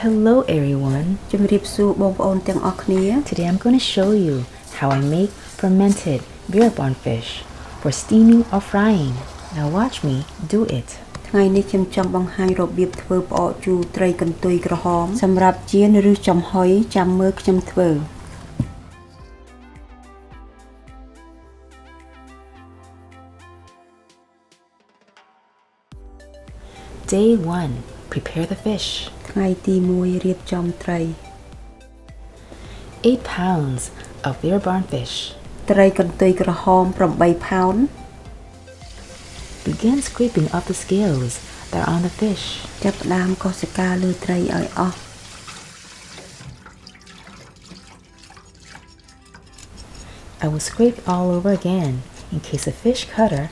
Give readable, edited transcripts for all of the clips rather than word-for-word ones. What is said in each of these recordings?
Hello everyone. ជំរាបសួរបងប្អូនទាំងអស់គ្នា Today I'm going to show you how I make fermented beer bond fish for steaming or frying. Now watch me do it. ថ្ងៃនេះខ្ញុំចង់បង្ហាញរបៀបធ្វើផ្អកជូរត្រីកន្ទុយក្រហមសម្រាប់ចៀនឬចំហុយចាំមើលខ្ញុំធ្វើ Day 1. Prepare the fish. ថ្ងៃទី1រៀបចំត្រី 8 pounds of beer bond fish. ត្រីកន្ទុយក្រហម8ផោន Begin scraping off the scales that are on the fish. ចាប់ផ្ដើមកោសកាលើត្រីឲ្យអស់ I will scrape all over again in case the fish cutter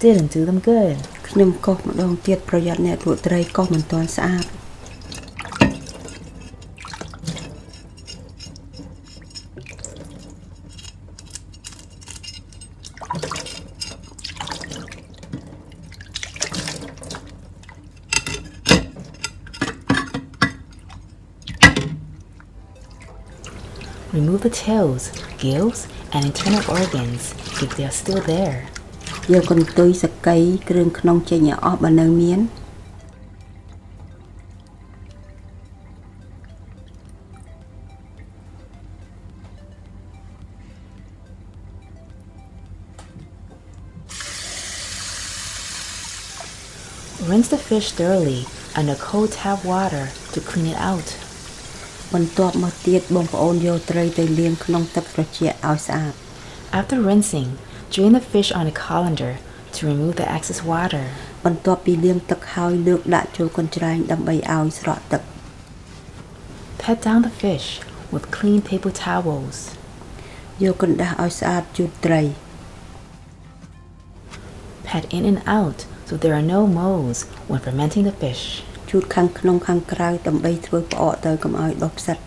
didn't do them good. ខ្ញុំកោសម្ដងទៀតប្រយ័ត្នអ្នកលក់ត្រីកោសមិនទាន់ស្អាត Remove the tails, gills, and internal organs if they are still there. យកកន្ទុយសកៃគ្រឿងក្នុងចេញឲ្យអស់បើនៅមាន Rinse the fish thoroughly under cold tap water to clean it out. បន្ទាប់មកទៀតបងប្អូនយកត្រីទៅលាងក្នុងទឹកត្រជាក់ឲ្យស្អាត After rinsing, drain the fish on a colander to remove the excess water. បន្ទាប់ពីលាងទឹកហើយលើកដាក់ចូលកញ្ច្រែងដើម្បីឲ្យស្រក់ទឹក Pat down the fish with clean paper towels. យកកណ្ដាស់ឲ្យស្អាតជូតត្រី Pat in and out so there are no moles when fermenting the fish. ជូតខាងក្នុងខាងក្រៅដើម្បីធ្វើផ្អកទៅកុំឲ្យដុះផ្សិត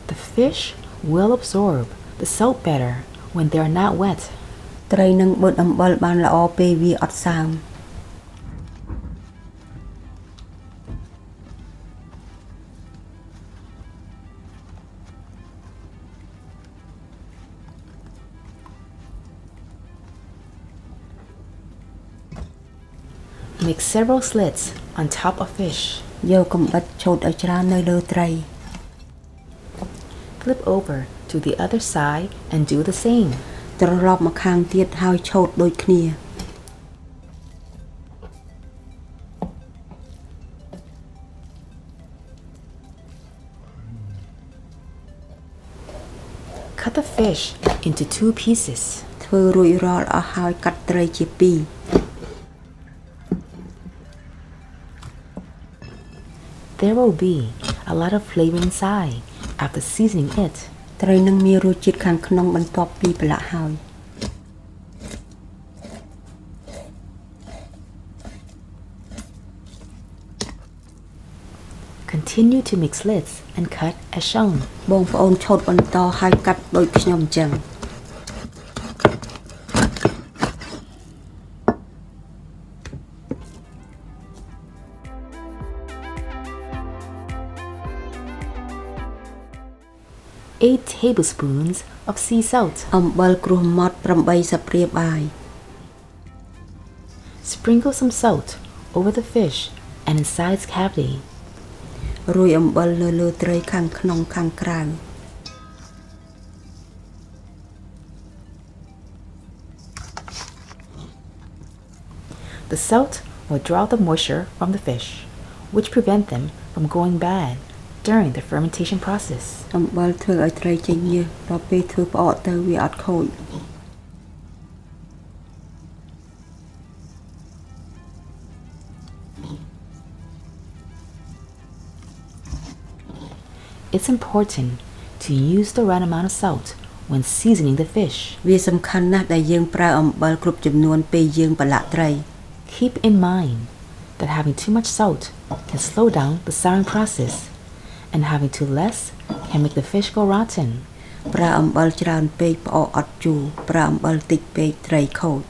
The fish will absorb the salt better when they are not wet. ត្រីនឹងបឺតអំបិលបានល្អពេលវាអត់សើម Make several slits on top of fish. យកកំបិតឆូតឲ្យច្រើននៅលើត្រី Flip over to the other side and do the same. ត្រឡប់មកខាងទៀតហើយឆូតដូចគ្នា Cut the fish into 2 pieces. ធ្វើរួចរាល់អស់ហើយកាត់ត្រីជាពីរ There will be a lot of flavor inside after seasoning it. ត្រីនឹងមានរសជាតិខាងក្នុងបន្ទាប់ពីប្រឡាក់ហើយ Continue to make slits and cut as shown. បងប្អូនឆូតបន្តហើយកាត់ដូចខ្ញុំអញ្ចឹង 8 tablespoons of sea salt. អំបិលគ្រួសម៉ដ្ឋ8ស្លាបព្រាបាយ Sprinkle some salt over the fish and inside its cavity. រោយអំបិលនៅលើត្រីខាងក្នុងខាងក្រៅ The salt will draw the moisture from the fish, which prevent them from going bad during the fermentation process. អំបិលធ្វើឲ្យត្រីចេញញើសដល់ពេលធ្វើផ្អកទៅវាអត់ខូច It's important to use the right amount of salt when seasoning the fish. វាសំខាន់ណាស់ដែលយើងប្រើអំបិលគ្រប់ចំនួនពេលយើងប្រឡាក់ត្រី Keep in mind that having too much salt can slow down the souring process, and having too less can make the fish go rotten. ប្រើអំបិលច្រើនពេកផ្អកអត់ជូរប្រើអំបិលតិចពេកត្រីខូច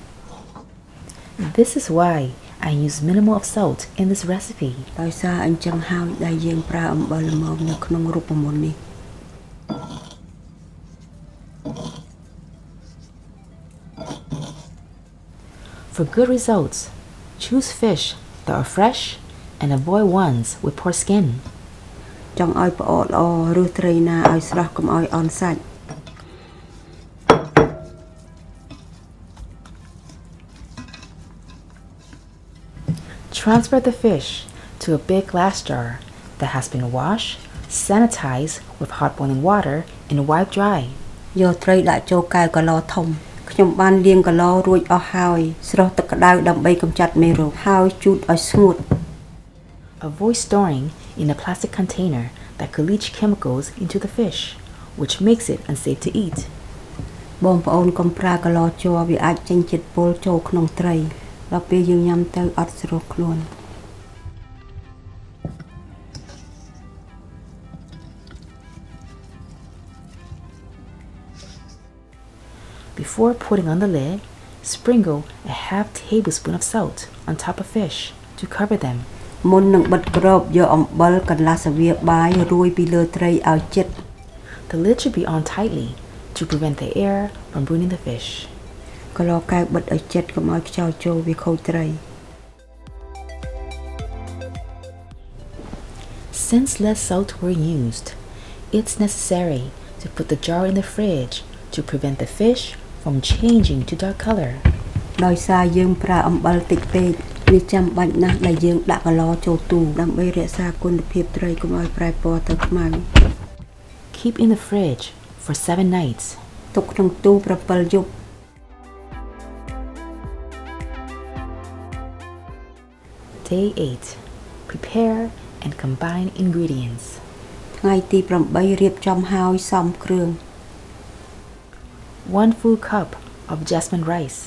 This is why I use minimal of salt in this recipe. ដោយសារអញ្ចឹងហើយដែលយើងប្រើអំបិលល្មមនៅក្នុងរូបមន្តនេះ For good results, choose fish that are fresh and avoid ones with poor skin. ចង់ឲ្យផ្អកល្អឬត្រីណាឲ្យស្រស់កុំឲ្យអន់សាច់ Transfer the fish to a big glass jar that has been washed, sanitized with hot boiling water and wiped dry. យកត្រីដាក់ចូលកែវកន្លធំខ្ញុំបានលាងកន្លរួចអស់ហើយស្រោះទឹកក្តៅដើម្បីកម្ចាត់មេរោគហើយជូតឲ្យស្ងួត Avoid storing in a plastic container that could leach chemicals into the fish, which makes it unsafe to eat. បងប្អូនកុំប្រើកន្លជ័រវាអាចចេញជាតិពុលចូលក្នុងត្រីដល់ពេលយើងញ៉ាំទៅអត់ស្រួលខ្លួន Before putting on the lid, sprinkle a half tablespoon of salt on top of fish to cover them. មុននឹងបិទគ្របយកអំបិលកន្លះសវាបាយរួយពីលើត្រីឲ្យជិត The lid should be on tightly to prevent the air from ruining the fish. កន្លកែវបិទឲ្យជិតកុំឲ្យខ្យល់ចូលវាខូចត្រី Since less salt were used, it's necessary to put the jar in the fridge to prevent the fish from changing to dark color. ដោយសារយើងប្រើអំបិលតិចពេកវាចាំបាច់ណាស់ដែលយើងដាក់កន្លចូលទូដើម្បីរក្សាគុណភាពត្រីកុំឲ្យប្រែពណ៌ទៅខ្មៅ Keep in the fridge for 7 nights. ទុកក្នុងទូ7យប់ Day 8. Prepare and combine ingredients. ថ្ងៃទី8រៀបចំហើយសំគ្រឿង 1 full cup of jasmine rice.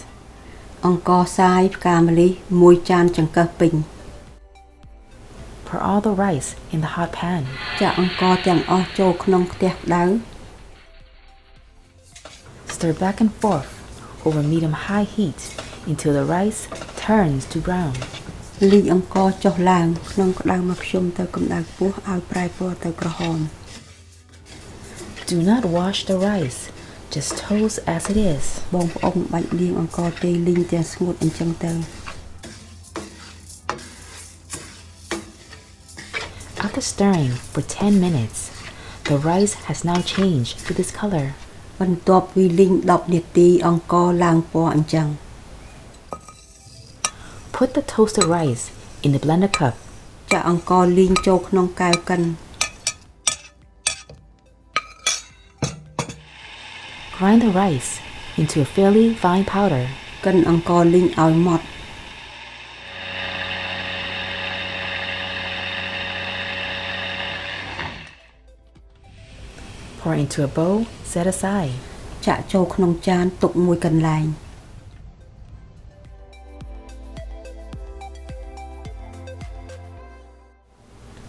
អង្ករសាយផ្កាម្លិះ1ចានចង្កឹះពេញ Pour all the rice in the hot pan. ចាក់អង្ករទាំងអស់ចូលក្នុងខ្ទះក្តៅ Stir back and forth over medium-high heat until the rice turns to brown. លីងអង្ករចុះឡើងក្នុងក្តៅមកខ្ញុំទៅកម្ដៅខ្ពស់ឲ្យប្រែពណ៌ទៅក្រហម Do not wash the rice, just toast as it is. បងប្អូនបាច់លាងអង្ករទេលីងទាំងស្ងួតអញ្ចឹងទៅ After stirring for 10 minutes, the rice has now changed to this color. បន្ទាប់ពីលីង10នាទីអង្ករឡើងពណ៌អញ្ចឹង Put the toasted rice in the blender cup. ចាក់អង្ករលីងចូលក្នុងកែវកិន Grind the rice into a fairly fine powder. កិនអង្ករលីងឲ្យម៉ត់ Pour into a bowl, set aside. ចាក់ចូលក្នុងចានទុកមួយកន្លែង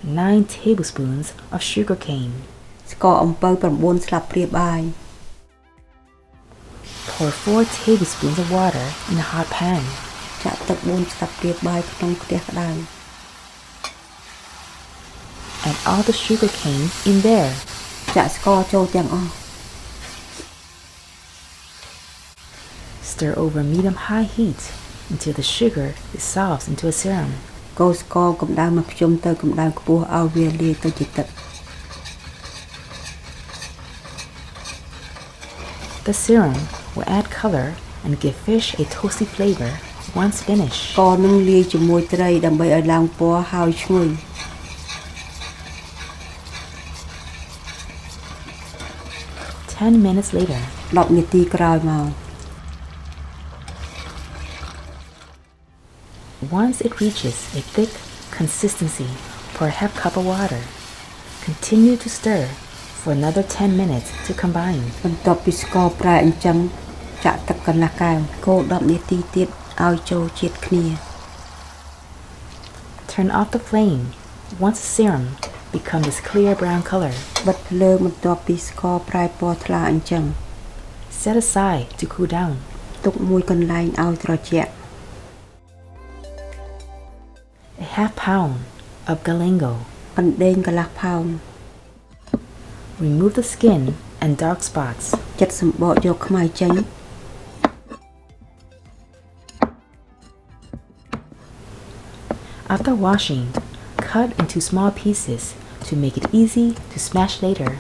9 tablespoons of sugar cane. ស្ករអំពៅ9ស្លាបព្រាបាយ Pour 4 tablespoons of water in a hot pan. ចាក់ទឹក4ស្លាបព្រាបាយក្នុងខ្ទះក្តៅ Add all the sugar cane in there. ចាក់ស្ករចូលទាំងអស់ Stir over medium-high heat until the sugar dissolves into a serum. កូរស្ករកម្ដៅមកខ្ញុំទៅកម្ដៅខ្ពស់ឲ្យវាលាយទៅជាទឹក The serum will add color and give fish a toasty flavor once finished. ស្ករនឹងលាយជាមួយត្រីដើម្បីឲ្យឡើងពណ៌ហើយឈ្ងុយ 10 minutes later, 10នាទីក្រោយមក once it reaches a thick consistency, pour a half cup of water. Continue to stir for another 10 minutes to combine. បន្ទាប់ពីស្ករប្រែអញ្ចឹងចាក់ទឹកកន្លះកែវកូរ10នាទីទៀតឲ្យចូលជាតិគ្នា Turn off the flame once the serum becomes this clear brown color. បិទភ្លើងបន្ទាប់ពីស្ករប្រែពណ៌ថ្លាអញ្ចឹង Set aside to cool down. ទុកមួយកន្លែងឲ្យត្រជាក់ 1/2 pound of galango. កណ្ដេងកន្លះផោន Remove the skin and dark spots. ចិត្តសម្បកយកខ្មៅចេញ After washing, cut into small pieces to make it easy to smash later.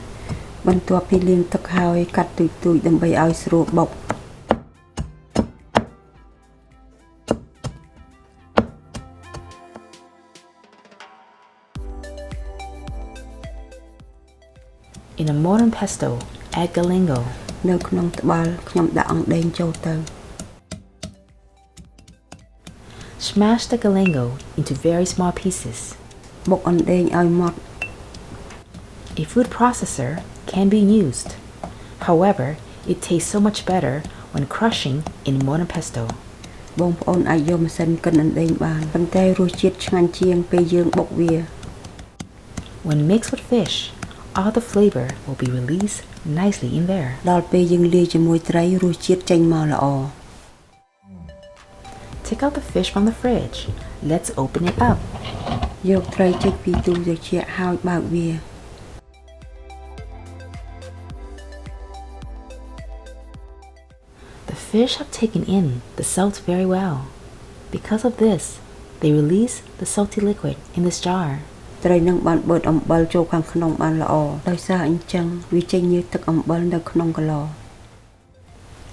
បន្ទាប់ពីលាងទឹកហើយកាត់ទូចៗដើម្បីឲ្យស្រួលបុក In a modern pesto, add galango. នៅក្នុងត្បាល់ខ្ញុំដាក់អង្ដេងចូលទៅ Smash the galango into very small pieces. បុកអណ្ដេងឲ្យម៉ត់ A food processor can be used. However, it tastes so much better when crushing in modern pesto. បងប្អូនអាចយកម៉ាស៊ីនកិនអណ្ដេងបានប៉ុន្តែរសជាតិឆ្ងាញ់ជាងពេលយើងបុកវា When mixed with fish, all the flavor will be released nicely in there. ដល់ពេលយើងលាយជាមួយត្រីរសជាតិចេញមកល្អ Take out the fish from the fridge. Let's open it up. យកត្រីចេញពីទូត្រជាក់ហើយបើកវា The fish have taken in the salt very well. Because of this, they release the salty liquid in this jar. ត្រីនឹងបានបឺតអំបិលចូលខាងក្នុងបានល្អដោយសារអញ្ចឹងវាចេញញើសទឹកអំបិលនៅក្នុងកឡ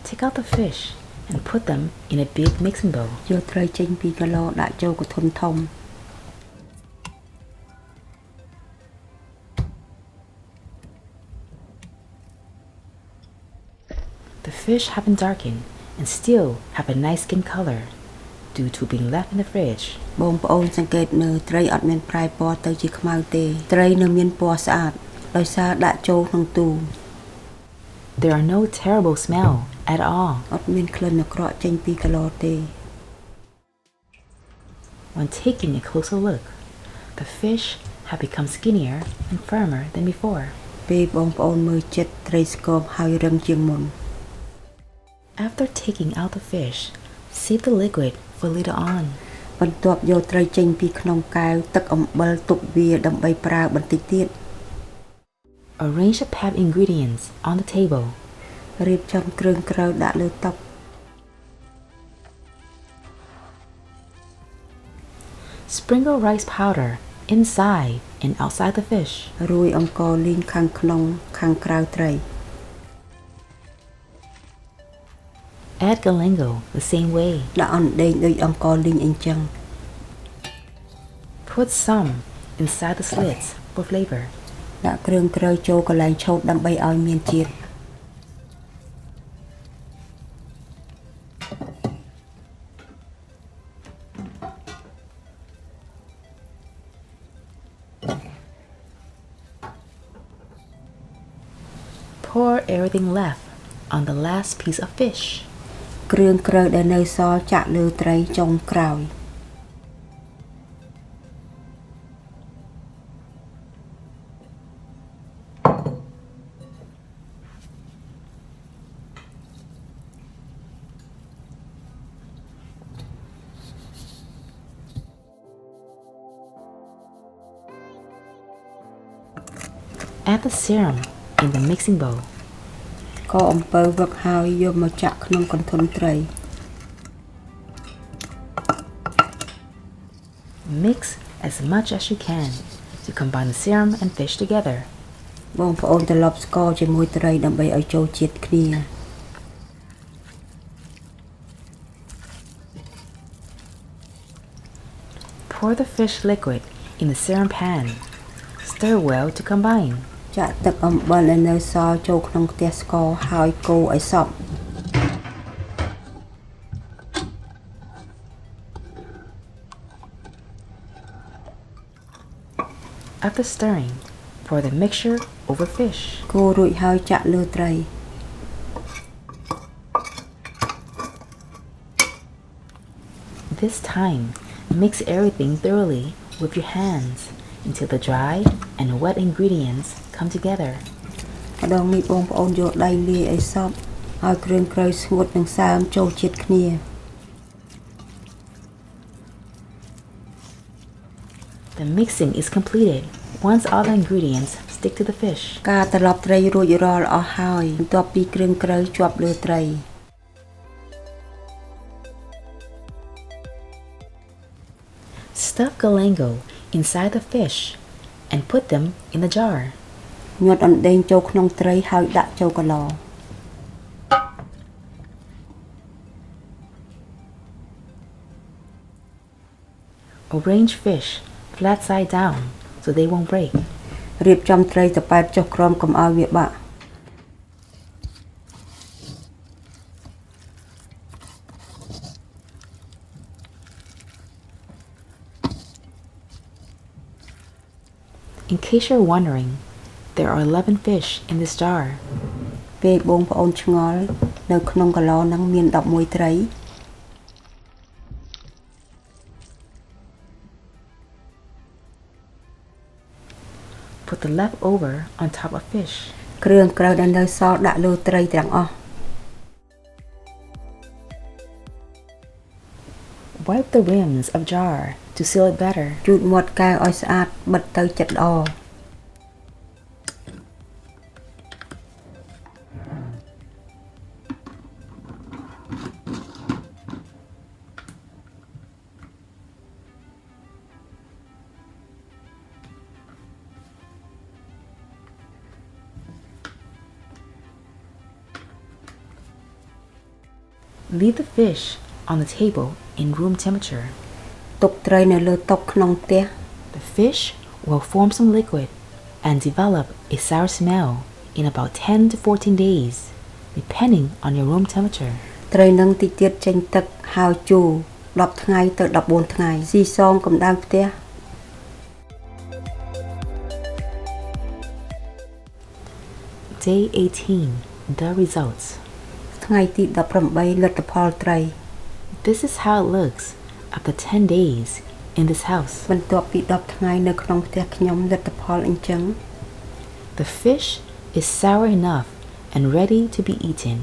Take out the fish and put them in a big mixing bowl. យកត្រីចេញពីកឡដាក់ចូលកធុនធំ The fish haven't darkened and still have a nice skin color due to being left in the fridge. បងប្អូនសង្កេតមើលត្រីអត់មានប្រែពណ៌ទៅជាខ្មៅទេត្រីនៅមានពណ៌ស្អាតដោយសារដាក់ចូលក្នុងទូ There are no terrible smell at all. អត់មានក្លិនអាក្រក់ចេញពីកឡទេ When taking a closer look, the fish have become skinnier and firmer than before. ពេលបងប្អូនមើលចិត្តត្រីស្គមហើយរឹងជាងមុន After taking out the fish, save the liquid for later on. បន្ទាប់យកត្រីចេញពីក្នុងកែវទឹកអំបិលទុកវាដើម្បីប្រើបន្តិចទៀត Arrange the packed ingredients on the table. រៀបចំគ្រឿងក្រៅដាក់លើតុ Sprinkle rice powder inside and outside the fish. រួយអង្ករលីងខាងក្នុងខាងក្រៅត្រី Add galango the same way. ដាក់អណ្ដេងដូចអង្ករលីងអញ្ចឹង Put some inside the slits for flavor. ដាក់គ្រឿងក្រៅចូលកន្លែងឆូតដើម្បីឲ្យមានជាតិ Pour everything left on the last piece of fish. គ្រឿងក្រៅដែលនៅសល់ចាក់លើត្រីចុងក្រោយ Add the serum in the mixing bowl. ក៏អំពៅវឹកហើយយកមកចាក់ក្នុងកន្ធុនត្រី Mix as much as you can to combine the serum and fish together. បងប្អូនត្រឡប់ស្ករជាមួយត្រីដើម្បីឲ្យចូលជាតិគ្នា Pour the fish liquid in the serum pan. Stir well to combine. ចាក់ទឹកអំបិលដែលនៅសល់ចូលក្នុងខ្ទះស្ករហើយកូរឲ្យសព្វ After stirring, pour the mixture over fish. កូររួចហើយចាក់លើត្រី This time, mix everything thoroughly with your hands until the dry and wet ingredients come together. ម្ដងនេះបងប្អូនយកដៃលាយឲ្យសព្វហើយគ្រឿងក្រៅស្ងួតនិងសើមចូលជាតិគ្នា The mixing is completed once all the ingredients stick to the fish. ការត្រឡប់ត្រីរួចរាល់អស់ហើយបន្ទាប់ពីគ្រឿងក្រៅជាប់លើត្រី Stuff galango inside the fish and put them in the jar. ញាត់អណ្ដែងចូលក្នុងត្រីហើយដាក់ចូលកន្ល Arrange fish flat side down so they won't break. រៀបចំត្រីតប៉ែតចុះក្រោមកុំឲ្យវាបាក់ In case you're wondering, there are 11 fish in this jar. ពេលបងប្អូនឆ្ងល់នៅក្នុងកន្លហ្នឹងមាន11ត្រី Put the leftover on top of fish. គ្រឿងក្រៅដែលនៅសល់ដាក់លើត្រីទាំងអស់ Wipe the rims of jar to seal it better. ជូតមាត់កែវឲ្យស្អាតបិទទៅចិត្តល្អ Leave the fish on the table in room temperature. ទុកត្រីនៅលើតុក្នុងផ្ទះ The fish will form some liquid and develop a sour smell in about 10 to 14 days, depending on your room temperature. ត្រីនឹងតិចទៀតចេញទឹកហើយជូរ10ថ្ងៃទៅ14ថ្ងៃស៊ីសងកម្ដៅផ្ទះ Day 18. The results. ថ្ងៃទី18លទ្ធផលត្រី This is how it looks after 10 days in this house. បន្ទាប់ពី10ថ្ងៃនៅក្នុងផ្ទះខ្ញុំលទ្ធផលអញ្ចឹង The fish is sour enough and ready to be eaten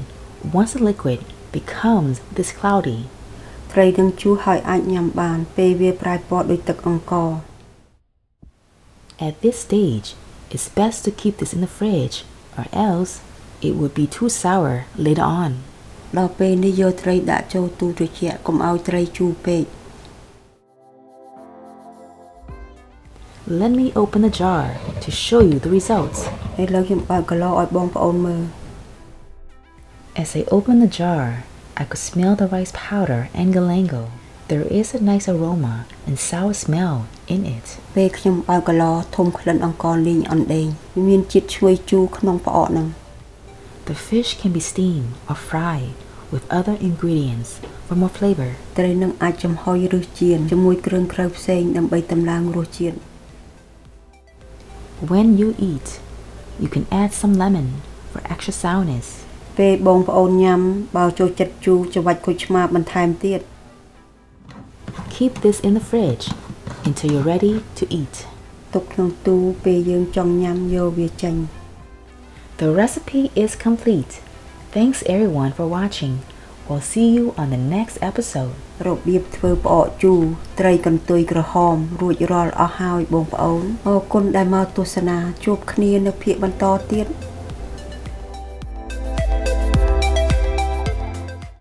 once the liquid becomes this cloudy. ត្រីនឹងជូរហើយអាចញ៉ាំបានពេលវាប្រែពណ៌ដូចទឹកអង្ករ At this stage, it's best to keep this in the fridge or else it would be too sour later on. ដល់ពេលនេះយកត្រីដាក់ចូលទូត្រជាក់កុំឲ្យត្រីជូរពេក Let me open the jar to show you the results. ឥឡូវខ្ញុំបើកកន្លឲ្យបងប្អូនមើល As I opened the jar, I could smell the rice powder and galango. There is a nice aroma and sour smell in it. ពេលខ្ញុំបើកកន្លធំក្លិនអង្ករលីងអណ្ដែងវាមានជាតិឈ្ងុយជូរក្នុងផ្អកហ្នឹង The fish can be steamed or fried with other ingredients for more flavor. ត្រីនឹងអាចចំហុយឬចៀនជាមួយគ្រឿងក្រៅផ្សេងដើម្បីតម្លើងរសជាតិ When you eat, you can add some lemon for extra sourness. ពេលបងប្អូនញ៉ាំបើចូលចិត្តជូរច្របាច់គុយឆ្មាបន្ថែមទៀត Keep this in the fridge until you're ready to eat. ទុកក្នុងទូពេលយើងចង់ញ៉ាំយកវាចេញ The recipe is complete. Thanks everyone for watching. We'll see you on the next episode. របៀបធ្វើផ្អកជូរត្រីកន្ទុយក្រហមរួចរាល់អស់ហើយបងប្អូនអរគុណដែលមកទស្សនាជួបគ្នានៅភាគបន្តទៀត